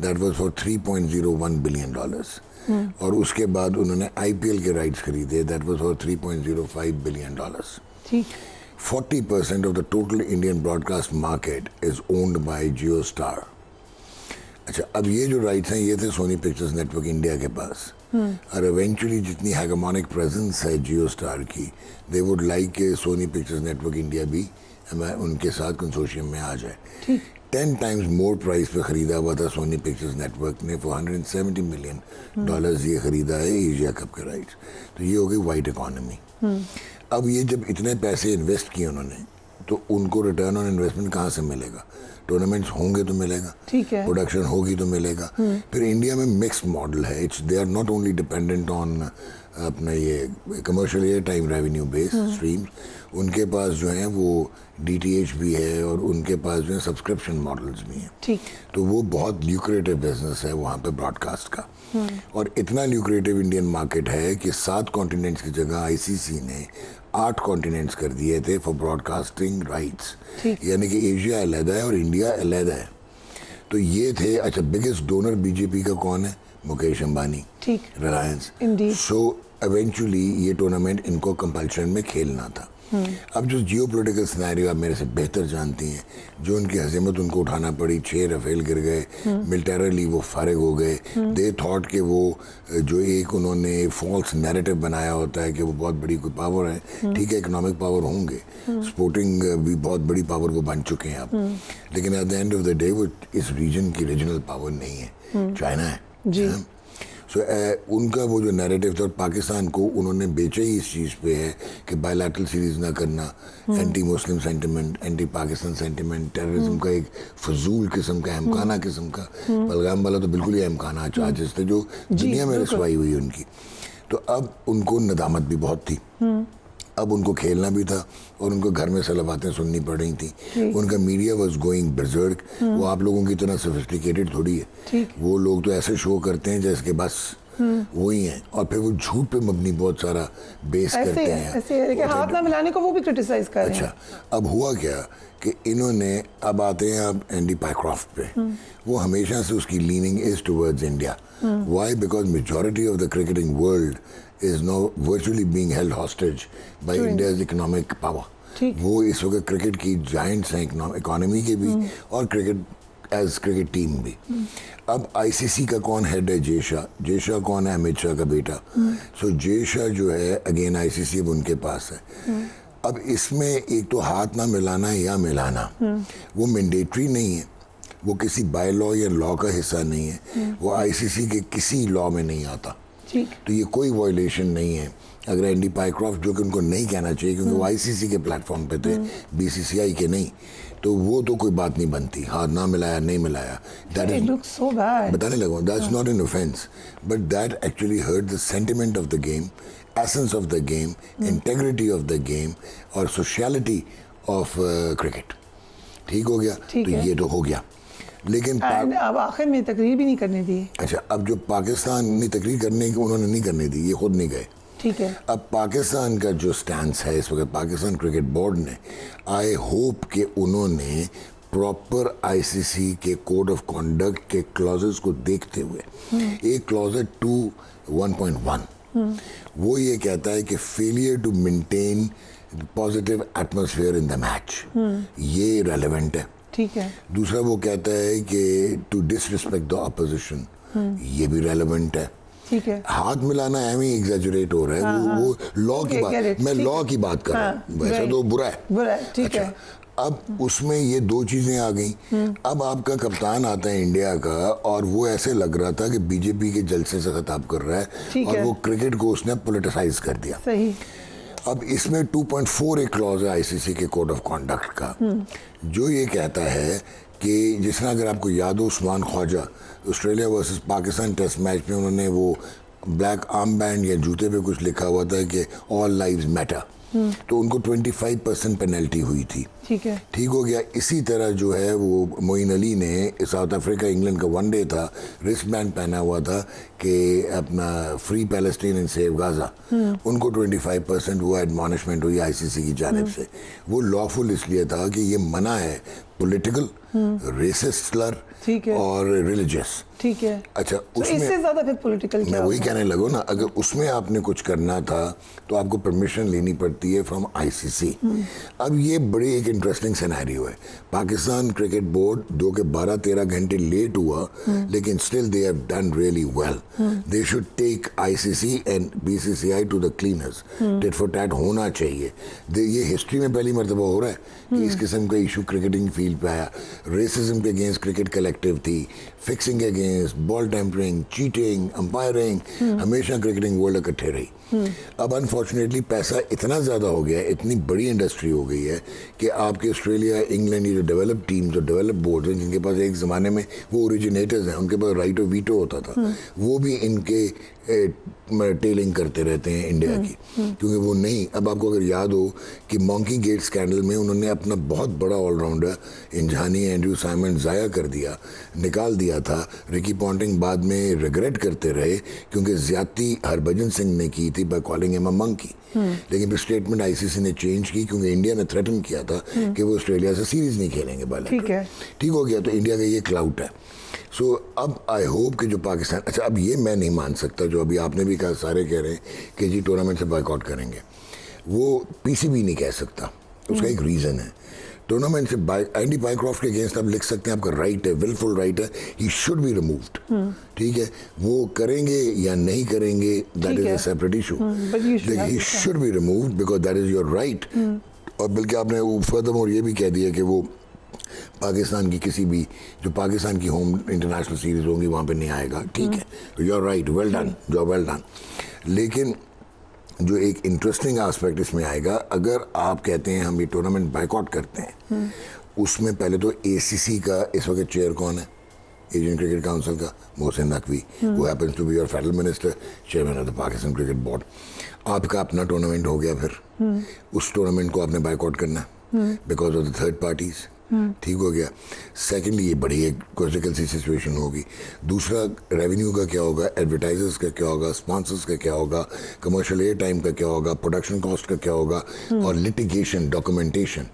दैट वाज फॉर $3.01 बिलियन। और उसके बाद उन्होंने IPL के राइट्स खरीदे, that was for $3.05 billion. 40% of the total Indian broadcast market is owned by Jio star. अच्छा, अब ये जो राइट्स हैं ये थे सोनी पिक्चर्स नेटवर्क इंडिया के पास, और इवेंचुअली जितनी हैगमोनिक प्रेजेंस है जियो स्टार की, दे वुड लाइक के सोनी पिक्चर्स नेटवर्क इंडिया भी उनके साथ कंसोर्शियम में आ जाए। 10 टाइम्स मोर प्राइस पे खरीदा हुआ था सोनी पिक्चर्स नेटवर्क ने, फॉर $170 मिलियन ये खरीदा है एशिया कप के राइट्स। तो ये हो गई वाइट इकोनॉमी। अब ये जब इतने पैसे इन्वेस्ट किए उन्होंने, तो उनको रिटर्न ऑन इन्वेस्टमेंट कहाँ से मिलेगा? टूर्नामेंट्स होंगे तो मिलेगा, ठीक है, प्रोडक्शन होगी तो मिलेगा। फिर इंडिया में मिक्स्ड मॉडल है, it's they are not only dependent on अपना ये commercial air time revenue based streams, उनके पास जो है वो DTH भी है और उनके पास जो है सब्सक्रिप्शन मॉडल्स भी हैं। ठीक। तो वो बहुत ल्यूक्रेटिव बिजनेस है वहाँ पे ब्रॉडकास्ट का। और इतना ल्यूक्रेटिव इंडियन मार्केट है कि 7 कॉन्टिनेंट्स की जगह ICC ने 8 कॉन्टिनेंट्स कर दिए थे फॉर ब्रॉडकास्टिंग राइट्स, यानी कि एशिया अलग है और इंडिया अलग है। तो ये थे। अच्छा, बिगेस्ट डोनर BJP का कौन है? मुकेश अंबानी, ठीक, रिलायंस। Indeed. सो इवेंचुअली ये टूर्नामेंट इनको कंपल्शन में खेलना था। अब जो जियो पोलिटिकल सिनेरियो आप मेरे से बेहतर जानती हैं, जो उनकी हज़ीमत उनको उठाना पड़ी, 6 रफेल गिर गए, मिलिटरली वो फारिग हो गए। दे थॉट कि वो जो एक उन्होंने फॉल्स नैरेटिव बनाया होता है कि वो बहुत बड़ी कोई पावर है, ठीक है इकोनॉमिक पावर होंगे, स्पोर्टिंग भी बहुत बड़ी पावर वो बन चुके हैं अब, लेकिन at the end of the day वो इस रीजन की रीजनल पावर नहीं है, चाइना है जी। सो उनका वो जो नैरेटिव था, और पाकिस्तान को उन्होंने बेचा ही इस चीज़ पे है कि बायलैटरल सीरीज ना करना, anti Muslim sentiment, anti Pakistan sentiment, terrorism का एक फजूल किस्म का, अहमखाना किस्म का। पहलगाम वाला तो बिल्कुल ही अहमखाना चार्जेस थे जो दुनिया में रसवाई हुई उनकी। तो अब उनको नदामत भी बहुत थी, अब उनको खेलना भी था, और उनको घर में सलावातें सुननी पड़ रही थी। उनका मीडिया वाज गोइंग बर्जर्क। वो आप लोगों की तरह सोफिस्टिकेटेड थोड़ी है, वो लोग तो ऐसे शो करते हैं जैसे कि बस वही हैं, और फिर वो झूठ पे मबनी बहुत सारा बेस करते हैं। ऐसे हाथ ना मिलाने को वो भी क्रिटिसाइज कर रहे हैं। अच्छा, अब हुआ क्या कि इन्होंने, अब आते हैं अब एंडी पाइक्रॉफ्ट पे, वो हमेशा से उसकी leaning is towards India. Why? Because majority of the cricketing world is now virtually being held hostage by India's economic power. वो इस वक्त क्रिकेट की जायंट्स हैं, इकोनॉमी के भी और क्रिकेट एज क्रिकेट टीम भी। अब आईसीसी का कौन हेड है? जेशा कौन है? अमित शाह का बेटा। सो जेशा जो है अगेन आईसीसी अब उनके पास है। अब इसमें एक तो हाथ ना मिलाना या मिलाना, वो मैंडेटरी नहीं है, वो किसी बाय लॉ या लॉ का हिस्सा नहीं है, वो आईसीसी के किसी लॉ में नहीं आता। तो ये कोई वायलेशन नहीं है। अगर एंडी पाइक्रॉफ्ट, जो कि उनको नहीं कहना चाहिए क्योंकि वो आईसीसी के प्लेटफॉर्म पे थे, बीसीसीआई के नहीं, तो वो तो कोई बात नहीं बनती, हाथ ना मिलाया नहीं मिलाया, दैट इज so bad. बताने लगा, that's not an offence, but that actually hurt the sentiment of the game, essence of the game, integrity of the game और सोशलिटी ऑफ क्रिकेट। ठीक हो गया, तो ये तो हो गया। लेकिन अब आखिर में तकरीर भी नहीं करने दी। अच्छा, अब जो पाकिस्तान ने तकरीर करने की उन्होंने नहीं करने दी, ये खुद नहीं गए। ठीक है। अब पाकिस्तान का जो स्टैंस है इस वक्त, पाकिस्तान क्रिकेट बोर्ड ने, आई होप कि उन्होंने प्रॉपर आईसीसी के कोड ऑफ कॉन्डक्ट के क्लॉजेस को देखते हुए, एक क्लॉज है 2.1, वो ये कहता है कि failure to maintain positive atmosphere in the match, ये रेलेवेंट है। ठीक है। दूसरा वो कहता है कि टू डिसरिस्पेक्ट द ऑपोजिशन, ये भी रेलेवेंट है। ठीक है। हाथ मिलाना एम ही एग्जैजुरेट हो रहा है, वो लॉ की बात, मैं लॉ की बात कर रहा हूँ, वैसे तो बुरा है। ठीक है। अब उसमें ये दो चीजें आ गई। अब आपका कप्तान आता है इंडिया का, और वो ऐसे लग रहा था कि बीजेपी के जलसे से खिताब कर रहा है, और वो क्रिकेट को उसने पॉलिटिसाइज कर दिया। सही। अब इसमें 2.4 एक क्लॉज है आईसीसी के कोड ऑफ कॉन्डक्ट का, जो ये कहता है कि जिस तरह अगर आपको याद हो, Usman Khawaja Australia versus Pakistan test match में उन्होंने वो ब्लैक आर्म बैंड या जूते पे कुछ लिखा हुआ था कि ऑल लाइव्स मैटर, तो उनको 25% पेनल्टी हुई थी। ठीक है। ठीक हो गया। इसी तरह जो है वो मोइन अली ने, साउथ अफ्रीका इंग्लैंड का वनडे था, रिस्ट बैंड पहना हुआ था कि अपना free Palestine and save Gaza, उनको 25% वो एडमॉनिशमेंट हुई आईसीसी की जानिब से। वो लॉफुल इसलिए था कि ये मना है पॉलिटिकल, रेसिस्ट स्लर और रिलीजियस। ठीक है। अच्छा, तो इससे ज्यादा फिर पॉलिटिकल क्या? मैं वही कहने लगो ना, अगर उसमें आपने कुछ करना था तो आपको परमिशन लेनी पड़ती है फ्रॉम आईसीसी। अब ये बड़ी एक इंटरेस्टिंग सिनेरियो है। पाकिस्तान क्रिकेट बोर्ड 2 के 12-13 घंटे लेट हुआ, लेकिन still they have done really well. They should take ICC and BCCI to the cleaners. Tit for tat होना चाहिए। ये हिस्ट्री में पहली मरतबा हो रहा है कि इस किस्म का इशू क्रिकेटिंग फील्ड पे आया। रेसिज्म के अगेंस्ट क्रिकेट कलेक्टिव थी, फिक्सिंग के against, ball tampering, cheating, umpiring, हमेशा क्रिकेटिंग वर्ल्ड इकट्ठे रही। अब अनफॉर्चुनेटली पैसा इतना ज़्यादा हो गया है, इतनी बड़ी इंडस्ट्री हो गई है कि आपके ऑस्ट्रेलिया, इंग्लैंड, ये जो डेवलप टीम्स और डेवलप बोर्ड हैं, जिनके पास एक ज़माने में वो ओरिजिनेटर्स हैं, उनके पास राइट ऑफ वीटो होता था, वो भी इनके टेलिंग करते रहते हैं इंडिया की, क्योंकि वो नहीं। अब आपको अगर याद हो कि मॉन्की गेट स्कैंडल में उन्होंने अपना बहुत बड़ा ऑलराउंडर इंजानी, एंड्रू साइमन ज़ाया कर दिया, निकाल दिया था। रिकी पॉन्टिंग बाद में रिग्रेट करते रहे क्योंकि ज़्यादती हरभजन सिंह ने की थी by calling him a monkey, लेकिन फिर स्टेटमेंट आईसीसी ने चेंज की क्योंकि इंडिया ने थ्रेटन किया था कि वो ऑस्ट्रेलिया से सीरीज नहीं खेलेंगे बायलैटरल। ठीक हो गया, तो इंडिया का ये क्लाउट है। सो अब आई होप कि जो पाकिस्तान, अच्छा अब ये मैं नहीं मान सकता जो अभी आपने भी कहा, सारे कह रहे हैं कि जी टूर्नामेंट से बॉयकॉट करेंगे, वो पीसीबी नहीं कह सकता, उसका एक रीज़न है। टूर्नामेंट से एंडी बायक्रॉफ्ट के अगेंस्ट आप लिख सकते हैं, आपका राइट है, विलफुल राइट है, ही शुड बी रिमूव्ड, ठीक है, वो करेंगे या नहीं करेंगे that is a separate issue, he should be removed because that is your right. और बल्कि आपने फर्दरमोर ये भी कह दिया कि वो पाकिस्तान की किसी भी जो पाकिस्तान की होम इंटरनेशनल सीरीज होंगी वहाँ पे नहीं आएगा, ठीक है, you are right, well done, job well done. लेकिन जो एक इंटरेस्टिंग एस्पेक्ट इसमें आएगा, अगर आप कहते हैं हम ये टूर्नामेंट बायकॉट करते हैं, उसमें पहले तो एसीसी का इस वक्त चेयर कौन है, एशियन क्रिकेट काउंसिल का, Mohsin Naqvi, who happens to be your federal minister, chairman of the Pakistan cricket board. आपका अपना टूर्नामेंट हो गया, फिर उस टूर्नामेंट को आपने बायकॉट करना because of the third parties, ठीक हो गया। सेकेंडली ये बड़ी एक क्रिटिकल सी सिचुएशन होगी। दूसरा, रेवेन्यू का क्या होगा, एडवर्टाइजर्स का क्या होगा, स्पॉन्सर्स का क्या होगा, कमर्शियल एयर टाइम का क्या होगा, प्रोडक्शन कॉस्ट का क्या होगा, और लिटिगेशन, डॉक्यूमेंटेशन,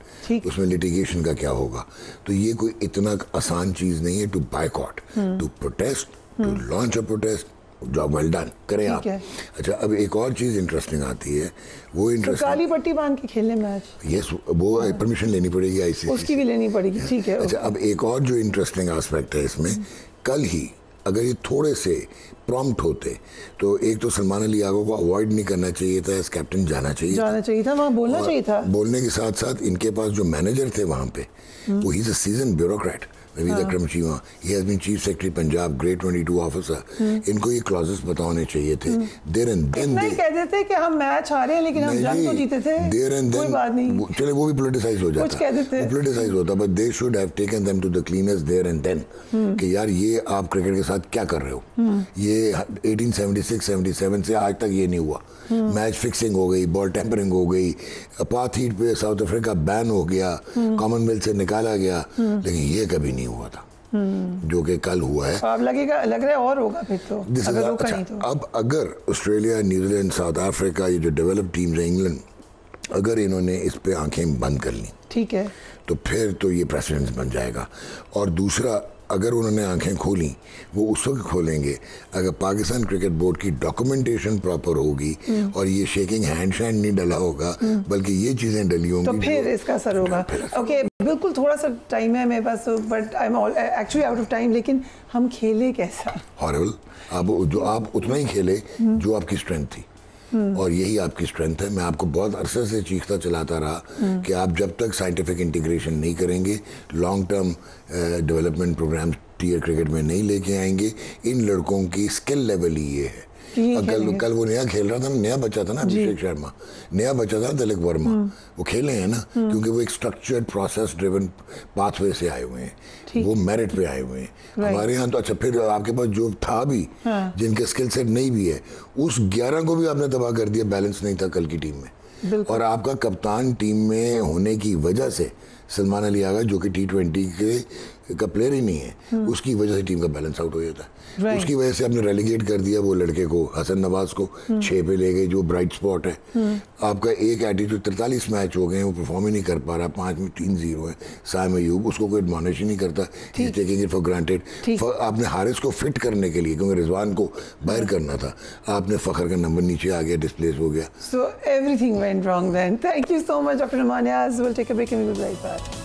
उसमें लिटिगेशन का क्या होगा। तो ये कोई इतना आसान चीज़ नहीं है to boycott, to protest, to launch a protest, job well done करें आप। अच्छा, अब एक और चीज़ इंटरेस्टिंग आती है, वो इंटरेस्टिंग, तो काली पट्टी बांध के खेलने मैच, यस, वो परमिशन लेनी पड़ेगी आईसीसी, उसकी भी लेनी पड़ेगी, ठीक है। अच्छा, अब एक और जो इंटरेस्टिंग एस्पेक्ट है इसमें, कल ही अगर ये थोड़े से प्रॉम्प्ट होते तो एक तो सलमान अली आगा को अवॉइड नहीं करना चाहिए था, एज कैप्टन जाना चाहिए था, वहाँ बोलना चाहिए था। बोलने के साथ साथ इनके पास जो मैनेजर थे वहाँ पे, वो he is a seasoned bureaucrat, Naveed Akram Cheema, he has been chief secretary Punjab, grade 22 officer, इनको ये क्लॉजेस बताने चाहिए थे। देयर एंड देन दे कहते थे कि हम मैच हारे हैं लेकिन हम जंग तो जीते थे, देयर एंड देन कोई बात नहीं, चले वो भी पॉलिटिसाइज हो जाता, वो पॉलिटिसाइज होता, but they should have taken them to the cleaners there and then कि यार ये आप क्रिकेट के साथ क्या कर रहे हो, ये 1876-77 से आज तक ये नहीं हुआ, मैच फिक्सिंग हो गई, बॉल टेम्परिंग हो गई, अपार्थाइड पे साउथ अफ्रीका बैन हो गया, कॉमनवेल्थ से निकाला गया, लेकिन ये कभी नहीं हुआ था जो कि कल हुआ है। अब लग रहा है और होगा फिर तो, अगर रोका नहीं तो। अब अगर ऑस्ट्रेलिया, न्यूजीलैंड, साउथ अफ्रीका, ये जो डेवलप्ड टीम्स हैं, इंग्लैंड, अगर इन्होंने इस पे आंखें बंद कर ली, ठीक है, तो फिर तो ये प्रेसिडेंस बन जाएगा। और दूसरा, अगर उन्होंने आंखें खोली, वो उस वक्त खोलेंगे अगर पाकिस्तान क्रिकेट बोर्ड की डॉक्यूमेंटेशन प्रॉपर होगी और ये शेकिंग हैंड शैंड नहीं डला होगा, बल्कि ये चीज़ें डली होंगी, तो फिर इसका असर होगा। ओके, बिल्कुल थोड़ा सा टाइम है मेरे पास, but I am actually out of time, लेकिन हम खेले कैसा? हॉरिबल। आप उतना ही खेले जो आपकी स्ट्रेंथ थी, और यही आपकी स्ट्रेंथ है। मैं आपको बहुत अरसे से चीखता चलाता रहा कि आप जब तक साइंटिफिक इंटीग्रेशन नहीं करेंगे, long term development programme tier cricket में नहीं लेके आएंगे, इन लड़कों की स्किल लेवल ही ये है। कल वो नया खेल रहा था, नया बच्चा था ना, अभिषेक शर्मा, नया बच्चा था ना, तिलक वर्मा, वो खेले हैं ना, क्योंकि वो एक स्ट्रक्चर्ड प्रोसेस ड्रिवन पाथवे से आए हुए हैं, वो मेरिट पे आए हुए हैं। हमारे यहाँ तो अच्छा, फिर आपके पास जो था भी, जिनके स्किल सेट नहीं भी है, उस 11 को भी आपने तबाह कर दिया, बैलेंस नहीं था कल की टीम में। और आपका कप्तान टीम में होने की वजह से सलमान अली आगा, जो कि T20 का प्लेयर ही नहीं है, उसकी वजह से टीम का बैलेंस आउट हो जाता है। उसकी वजह से आपने रेलीगेट कर दिया वो लड़के को, हसन नवाज को 6 पे ले गए, जो ब्राइट स्पॉट है। आपका एक एटीट्यूड, 43 मैच हो गए हैं, वो परफॉर्म ही नहीं कर पा रहा, 5 में 3-0 है। साइम अयूब, उसको कोई एडमॉनिश ही नहीं करता, he is taking it for granted. आपने हारिस को फिट करने के लिए, क्योंकि रिजवान को बाहर करना था, आपने फखर का नंबर नीचे आ गया, डिस्प्लेस हो गया। So everything went wrong then. Thank you so much doctor Numan Niaz. Will take a break and we will be right back.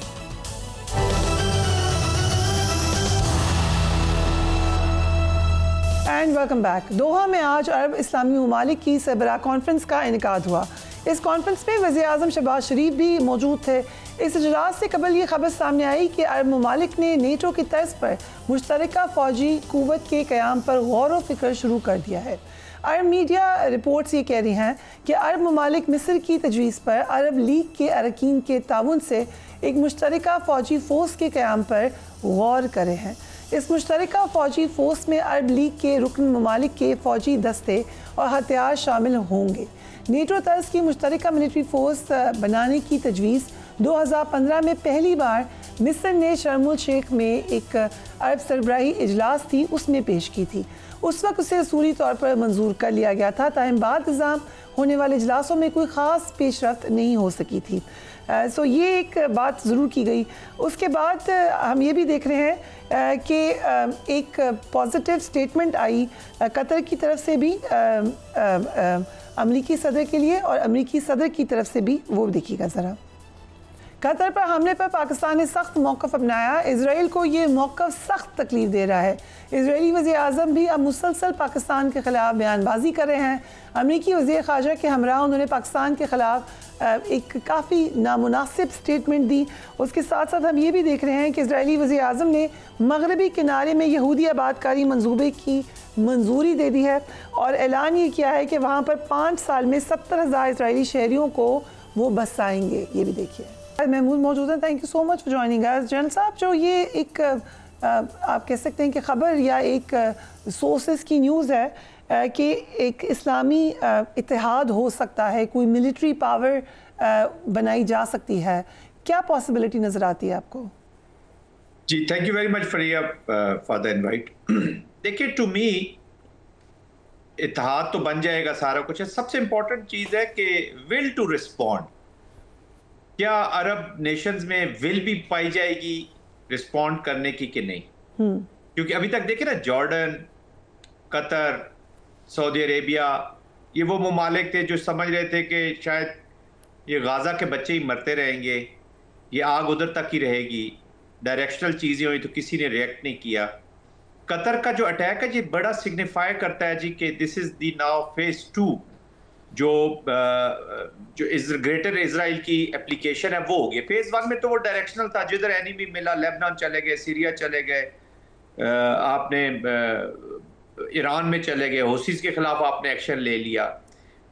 And welcome back. Doha में आज अरब इस्लामी ममालिक की सरबराह कॉन्फ्रेंस का इनेकाद हुआ। इस कॉन्फ्रेंस में वज़ीर-ए-आज़म शहबाज शरीफ भी मौजूद थे। इस इजलास से कबल ये खबर सामने आई कि अरब ममालिक ने नेटो की तर्ज पर मुश्तरका फ़ौजी क़ुव्वत के क़याम पर गौर व फिक्र शुरू कर दिया है। अरब मीडिया रिपोर्ट्स ये कह रही हैं कि अरब ममालिक मिस्र की तजवीज़ पर अरब लीग के अरकान के ताउन से एक मुश्तरका फ़ौजी फ़ोर्स के क़याम पर गौर कर रहे हैं। इस मुश्तरका फ़ौजी फ़ोर्स में अरब लीग के रुकन ममालिक के फ़ौजी दस्ते और हथियार शामिल होंगे। नेटो तर्ज की मुश्तरका मिलिट्री फ़ोर्स बनाने की तजवीज़ 2015 में पहली बार मिस्र ने शर्म-उल-शेख में एक अरब सरबराही इजलास थी, उसमें पेश की थी। उस वक्त उसे असूली तौर पर मंजूर कर लिया गया था, ताहम बाद निज़ाम होने वाले इजलासों में कोई ख़ास पेशरफ्त नहीं हो सकी थी। सो ये एक बात ज़रूर की गई। उसके बाद हम ये भी देख रहे हैं कि एक पॉजिटिव स्टेटमेंट आई कतर की तरफ से भी अमरीकी सदर के लिए, और अमरीकी सदर की तरफ से भी, वो देखिएगा ज़रा। कतर पर हमले पर पाकिस्तान ने सख्त मौक़िफ़ अपनाया। इजराइल को ये मौक़िफ़ सख्त तकलीफ दे रहा है। इजरायली वज़ीर-ए-आज़म भी अब मुसलसल पाकिस्तान के ख़िलाफ़ बयानबाजी कर रहे हैं। अमरीकी वज़ीर ख़ारजा के हमरा उन्होंने पाकिस्तान के ख़िलाफ़ एक काफ़ी नामुनासिब स्टेटमेंट दी। उसके साथ साथ हम ये भी देख रहे हैं कि इजरायली वज़ीर-ए-आज़म ने मगरबी किनारे में यहूदी आबादकारी मंसूबे की मंजूरी दे दी है और ऐलान ये किया है कि वहाँ पर 5 साल में 70,000 इजरायली शहरियों को वो बसाएंगे। ये भी देखिए। महमूद मौजूद है। Thank you so much for joining us. General साहब, जो ये एक आप कह सकते हैं कि ख़बर या एक सोर्सेस की न्यूज़ है कि एक इस्लामी इत्तेहाद हो सकता है, कोई मिलिट्री पावर बनाई जा सकती है, क्या पॉसिबिलिटी नज़र आती है आपको? जी, thank you very much for the invite. देखिए, टू मी इत्तेहाद तो बन जाएगा, सारा कुछ है। सबसे इंपॉर्टेंट चीज़ है कि विल टू रिस्पॉन्ड। क्या अरब नेशंस में विल भी पाई जाएगी रिस्पॉन्ड करने की कि नहीं? क्योंकि अभी तक देखिए ना, जॉर्डन, कतर, सऊदी अरेबिया, ये वो ममालिक थे जो समझ रहे थे कि शायद ये गाज़ा के बच्चे ही मरते रहेंगे, ये आग उधर तक ही रहेगी, डायरेक्शनल चीज़ें हुई तो किसी ने रिएक्ट नहीं किया। कतर का जो अटैक है ये बड़ा सिग्निफाई करता है जी कि this is the now phase 2, जो ग्रेटर इजराइल की एप्लीकेशन है वो हो गई। फेज 1 में तो वो डायरेक्शनल था, जिधर एनिमी मिला लेबनान चले गए, सीरिया चले गए, आपने ईरान में चले गए, हुसीस के खिलाफ आपने एक्शन ले लिया।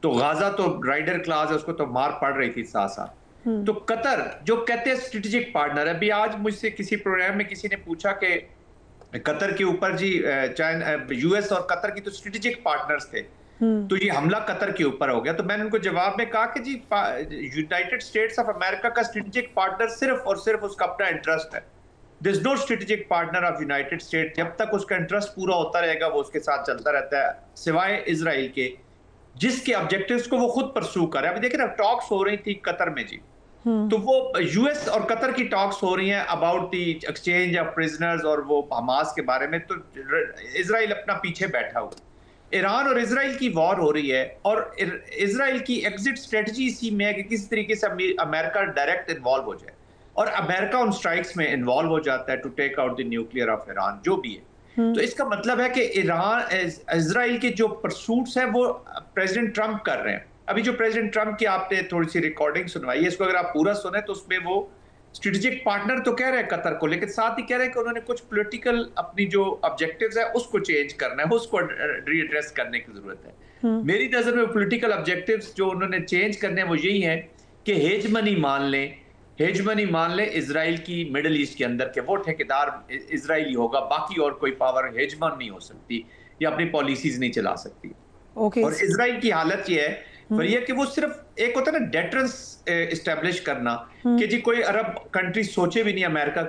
तो गाजा तो राइडर क्लास है, उसको तो मार पड़ रही थी साथ साथ। तो कतर जो कहते हैं स्ट्रेटेजिक पार्टनर है। अभी आज मुझसे किसी प्रोग्राम में किसी ने पूछा कि कतर के ऊपर जी चाइना, यूएस और कतर की तो स्ट्रेटेजिक पार्टनर्स थे, तो ये हमला कतर के ऊपर हो गया। तो मैंने उनको जवाब में कहा कि जी यूनाइटेड स्टेट्स ऑफ अमेरिका का स्ट्रेटेजिक पार्टनर सिर्फ और सिर्फ उसका अपना इंटरेस्ट है। There is no strategic partner of United States. जब तक उसका इंटरेस्ट पूरा होता रहेगा वो उसके साथ चलता रहता है, सिवाय इजराइल के जिसके ऑब्जेक्टिव्स को वो खुद परस्यू कर रहा है। अभी देखिए ना, टॉक्स हो रही थी कतर में जी, तो वो यूएस और कतर की टॉक्स हो रही हैं about the exchange of prisoners और वो हमास के बारे में। तो इजराइल अपना पीछे बैठा हुआ, ईरान और इजराइल की वॉर हो रही है और इजराइल की एग्जिट स्ट्रेटजी इसी में है कि किस तरीके से अमेरिका डायरेक्ट इन्वॉल्व हो जाए, और अमेरिका उन स्ट्राइक्स में इन्वॉल्व हो जाता है to take out the nuclear of Iran, जो भी है। तो इसका मतलब है कि इजराइल के जो परसूट्स हैं वो प्रेसिडेंट ट्रंप कर रहे हैं। अभी जो प्रेसिडेंट ट्रंप की आपने थोड़ी सी रिकॉर्डिंग सुनवाई है, इसको अगर आप पूरा सुने तो उसमें वो स्ट्रेटेजिक पार्टनर तो कह रहे हैं कतर को, लेकिन साथ ही कह रहे हैं कि उन्होंने कुछ पॉलिटिकल अपनी जो ऑब्जेक्टिव्स है उसको चेंज करना है, उसको रीएड्रेस करने की जरूरत है। मेरी नजर में पॉलिटिकल ऑब्जेक्टिव्स जो उन्होंने चेंज करने हैं वो यही है कि हेजमनी मान लें इजराइल की मिडिल ईस्ट के अंदर के वो ठेकेदार इजराइली होगा, बाकी और कोई पावर हेजमन नहीं हो सकती या अपनी पॉलिसीज नहीं चला सकती। और इजराइल की हालत ये है भैया कि वो सिर्फ एक होता है ना डेटरेंस एस्टेब्लिश करना, कि जी कोई अरब कंट्री सोचे भी नहीं अमेरिका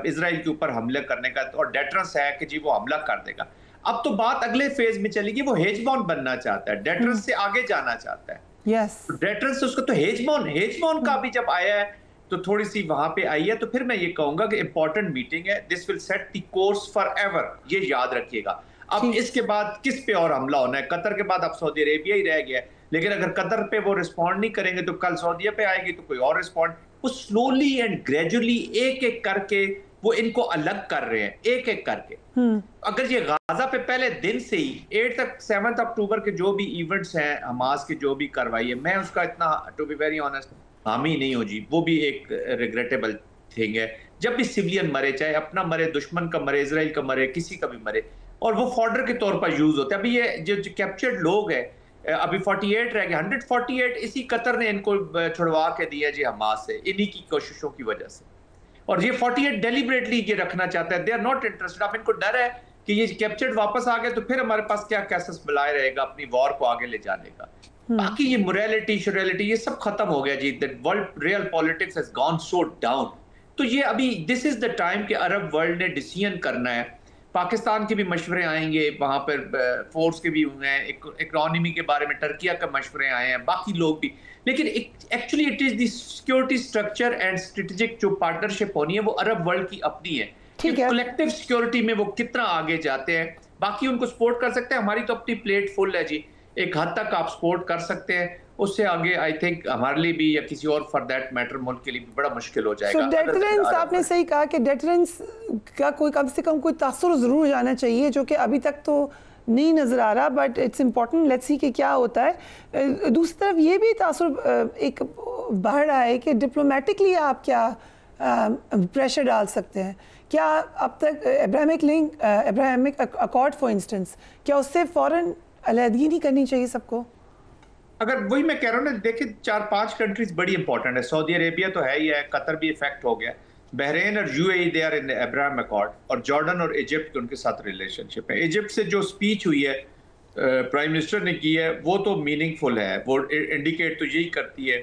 इजराइल के ऊपर हमले करने का, और डेटरेंस है कि जी वो हमला कर देगा। अब तो बात अगले फेज में चलेगी, वो हेजमॉन बनना चाहता है, डेटरेंस से आगे जाना चाहता है। यस, डेटरेंस से उसको तो हेजमॉन का भी जब आया है तो थोड़ी सी वहां पे आई है। तो फिर मैं ये कहूंगा कि इंपॉर्टेंट मीटिंग है, this will set the course for ever, ये याद रखिएगा। अब इसके बाद किस पे और हमला होना है? कतर के बाद अब सऊदी अरेबिया ही रह गया है, लेकिन अगर कतर पे वो रिस्पॉन्ड नहीं करेंगे तो कल सऊदीया पे आएगी तो कोई और रिस्पॉन्ड। वो स्लोली एंड ग्रेजुअली एक एक करके वो इनको अलग कर रहे हैं, एक एक करके। अगर ये गाजा पे पहले दिन से ही 8 तक 7 अक्टूबर के जो भी इवेंट्स हैं, हमास की जो भी कार्रवाई है, मैं उसका इतना टू बी वेरी ऑनेस्ट हामी नहीं हो जी, वो भी एक रिग्रेटेबल थिंग है। जब भी सिविलियन मरे, चाहे अपना मरे, दुश्मन का मरे, इजराइल का मरे, किसी का भी मरे, और वो फॉर्डर के तौर पर यूज होते हैं। अभी ये जो कैप्चर्ड लोग हैं, अभी 48 रह गए, 148 इसी कतर ने इनको छुड़वा के दिया जी हमास से, इन्हीं की कोशिशों की वजह से। और ये 48 डेलिबरेटली ये रखना चाहता है, दे आर नॉट इंटरेस्टेड। अब इनको डर है कि ये कैप्चर्ड वापस आ गए तो फिर हमारे पास क्या कैसेस बुलाए रहेगा अपनी वॉर को आगे ले जाने का। बाकी ये मोरालिटी शोरालिटी ये सब खत्म हो गया जी। The world real politics has gone so down. तो ये अभी दिस इज द टाइम कि अरब वर्ल्ड ने डिसीजन करना है। पाकिस्तान के भी मशवरे आएंगे, वहाँ पर फोर्स के भी हुए हैं, इकोनॉमी के बारे में टर्किया के मशवरे आए हैं, बाकी लोग भी। लेकिन actually it is the security structure and strategic जो पार्टनरशिप होनी है वो अरब वर्ल्ड की अपनी है। कलेक्टिव सिक्योरिटी में वो कितना आगे जाते हैं, बाकी उनको सपोर्ट कर सकते हैं। हमारी तो अपनी प्लेट फुल है जी, एक हद तक आप सपोर्ट कर सकते हैं, उससे आगे आई थिंक हमारे लिए भी या किसी और फॉर दैट मैटर मुल्क के लिए भी बड़ा मुश्किल हो जाएगा। डेटरेंस, आपने सही कहा कि डेटरेंस का कोई कम से कम कोई तासुर ज़रूर जाना चाहिए, जो कि अभी तक तो नहीं नज़र आ रहा, but it's important, let's see कि क्या होता है। दूसरी तरफ ये भी तासुर एक बढ़ रहा है कि डिप्लोमेटिकली आप क्या प्रेशर डाल सकते हैं। क्या अब तक अब्राहमिक अकॉर्ड फॉर इंस्टेंस, क्या उससे फ़ौरन अलहदगी नहीं करनी चाहिए सबको? अगर वही मैं कह रहा हूँ ना, देखिए 4-5 कंट्रीज बड़ी इंपॉर्टेंट है। सऊदी अरेबिया तो है ही है, कतर भी इफेक्ट हो गया, बहरीन और UAE they are in Abraham accord, और जॉर्डन और इजिप्ट के उनके साथ रिलेशनशिप है। इजिप्ट से जो स्पीच हुई है प्राइम मिनिस्टर ने की है वो तो मीनिंगफुल है, वो इंडिकेट तो यही करती है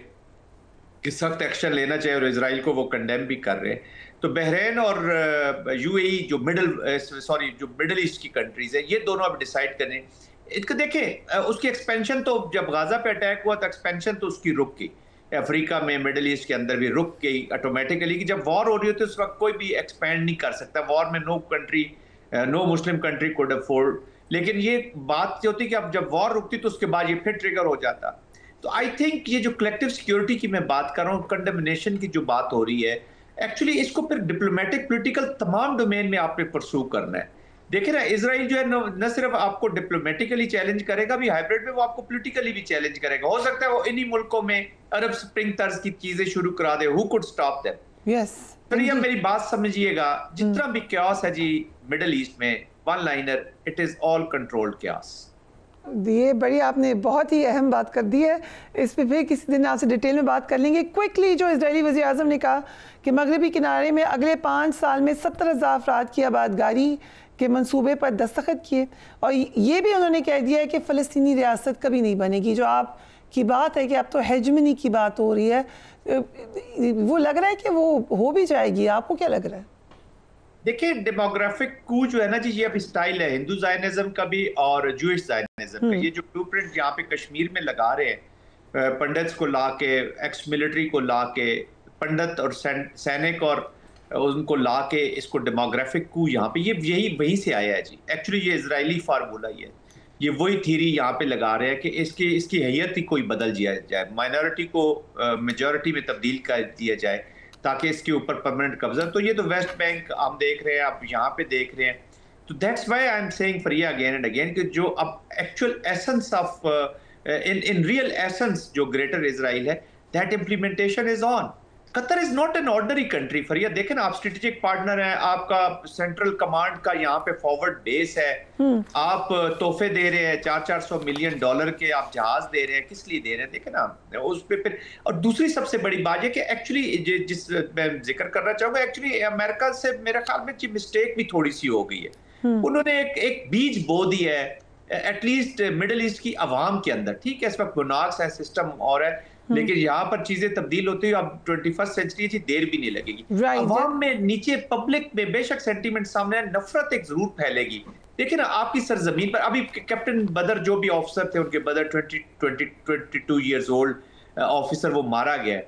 कि सख्त एक्शन लेना चाहिए, और इजराइल को वो कंडेम भी कर रहे हैं। तो बहरीन और यूएई जो मिडल ईस्ट की कंट्रीज है, ये दोनों अब डिसाइड करें। इसको देखें, उसकी एक्सपेंशन तो जब गाजा पे अटैक हुआ तो एक्सपेंशन तो उसकी रुक गई, अफ्रीका में मिडिल ईस्ट के अंदर भी रुक गई ऑटोमेटिकली, कि जब वॉर हो रही होती है उस वक्त कोई भी एक्सपेंड नहीं कर सकता। वॉर में no Muslim country could afford. लेकिन ये बात होती कि अब जब वॉर रुकती तो उसके बाद ये फिर ट्रिगर हो जाता। तो आई थिंक ये जो कलेक्टिव सिक्योरिटी की मैं बात कर रहा हूँ, कंडेमनेशन की जो बात हो रही है, एक्चुअली इसको फिर डिप्लोमेटिक पॉलिटिकल तमाम डोमेन में आपने परस्यू करना है। देखिए ना, इजराइल जो है न सिर्फ आपको डिप्लोमेटिकली चैलेंज करेगा, भी हाइब्रिड में वो आपको पॉलिटिकली भी चैलेंज करेगा। हो सकता है वो इन्हीं मुल्कों में अरब स्प्रिंग तर्ज की चीजें शुरू करा दे। Who could stop them? Yes. फिर ये मेरी बात समझिएगा, जितना भी क्यास है जी मिडिल ईस्ट में, one liner, it is all controlled chaos. ये बड़ी आपने बहुत ही अहम बात कर दी है, इस पे फिर किसी दिन आपसे डिटेल में बात कर लेंगे। क्विकली, जो इजरायली वज़ीर आज़म ने कहा कि मगरबी किनारे में अगले 5 साल में 70,000 अफराद की आबादगारी के मंसूबे पर दस्तखत किए, और ये भी उन्होंने कह दिया है कि फ़लस्तीनी रियासत कभी नहीं बनेगी। जो आपकी बात है कि अब तो हेजमनी की बात हो रही है, वो लग रहा है कि वो हो भी जाएगी, आपको क्या लग रहा है? देखिए, डेमोग्राफिक कू जो है ना जी, ये अब स्टाइल है हिंदू ज़ायनिज़्म का भी और जूइश ज़ायनिज़्म का। ये जो ब्लूप्रिंट यहाँ पे कश्मीर में लगा रहे हैं, पंडित्स को ला के, एक्स मिलिट्री को ला के, पंडित और सैनिक और उनको ला के, इसको डेमोग्राफिक कू यहाँ पे, ये यही वहीं से आया है जी। एक्चुअली ये इजरायली फार्मूला ही है, ये वही थीरी यहाँ पे लगा रहे हैं कि इसकी हैयत ही कोई बदल दिया जाए, माइनॉरिटी को मेजॉरिटी में तब्दील कर दिया जाए ताकि इसके ऊपर परमानेंट कब्जा। तो ये तो वेस्ट बैंक हम देख रहे हैं, आप यहाँ पे देख रहे हैं। तो that's why I am saying for again and again कि जो अब actual essence of in real essence जो ग्रेटर इजराइल है, that implementation is on. Qatar is not an ordinary country. फरिया देखें ना, आप स्ट्रेटेजिक पार्टनर हैं, आपका सेंट्रल कमांड का यहाँ पे फॉरवर्ड बेस है, आप तोहफे दे रहे हैं, $400 मिलियन के आप जहाज दे रहे हैं, किस लिए दे रहे हैं? देखें ना उस पे फिर। और दूसरी सबसे बड़ी बात है कि एक्चुअली जिस मैं जिक्र करना चाहूंगा, एक्चुअली अमेरिका से मेरे ख्याल में मिस्टेक भी थोड़ी सी हो गई है। उन्होंने एक बीज बो दिया है एटलीस्ट मिडिल ईस्ट की आवाम के अंदर। ठीक है, इस वक्त गुनाक्स है, सिस्टम और है, लेकिन यहाँ पर चीजें तब्दील होती है। अब 21st सेंचुरी थी, देर भी नहीं लगेगी। आवाम में, नीचे पब्लिक में बेशक सेंटीमेंट सामने है, नफरत एक जरूर फैलेगी। देखिए ना, आपकी सरजमीन पर अभी कैप्टन बदर जो भी ऑफिसर थे, उनके बदर 22 ईयर्स ओल्ड ऑफिसर, वो मारा गया।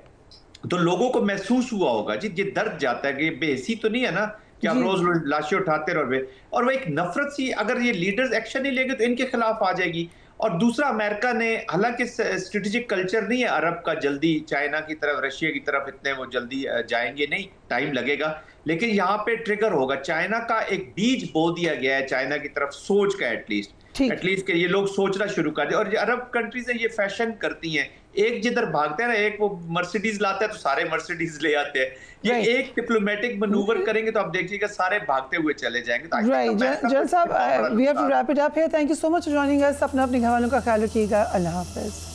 तो लोगों को महसूस हुआ होगा जी, ये दर्द जाता है कि बेहसी तो नहीं है ना कि आप रोज लाशें उठाते रहोगे। और वो एक नफरत सी, अगर ये लीडर्स एक्शन नहीं लेंगे तो इनके खिलाफ आ जाएगी। और दूसरा, अमेरिका ने, हालांकि स्ट्रेटेजिक कल्चर नहीं है अरब का जल्दी चाइना की तरफ, रशिया की तरफ इतने वो जल्दी जाएंगे नहीं, टाइम लगेगा, लेकिन यहाँ पे ट्रिगर होगा। चाइना का एक बीज बो दिया गया है, चाइना की तरफ सोच का एटलीस्ट कि ये लोग सोचना शुरू कर दे। और अरब कंट्रीज ये फैशन करती हैं, एक जिधर भागते हैं ना, एक वो मर्सिडीज लाता है तो सारे मर्सिडीज ले आते हैं। ये एक डिप्लोमेटिक मनूवर करेंगे तो आप देखिएगा सारे भागते हुए चले जाएंगे। जनरल साहब, we have to wrap it up here. Thank you so much for joining us. अपने घर वालों का ख्याल रखिएगा। अल्लाह हाफिज।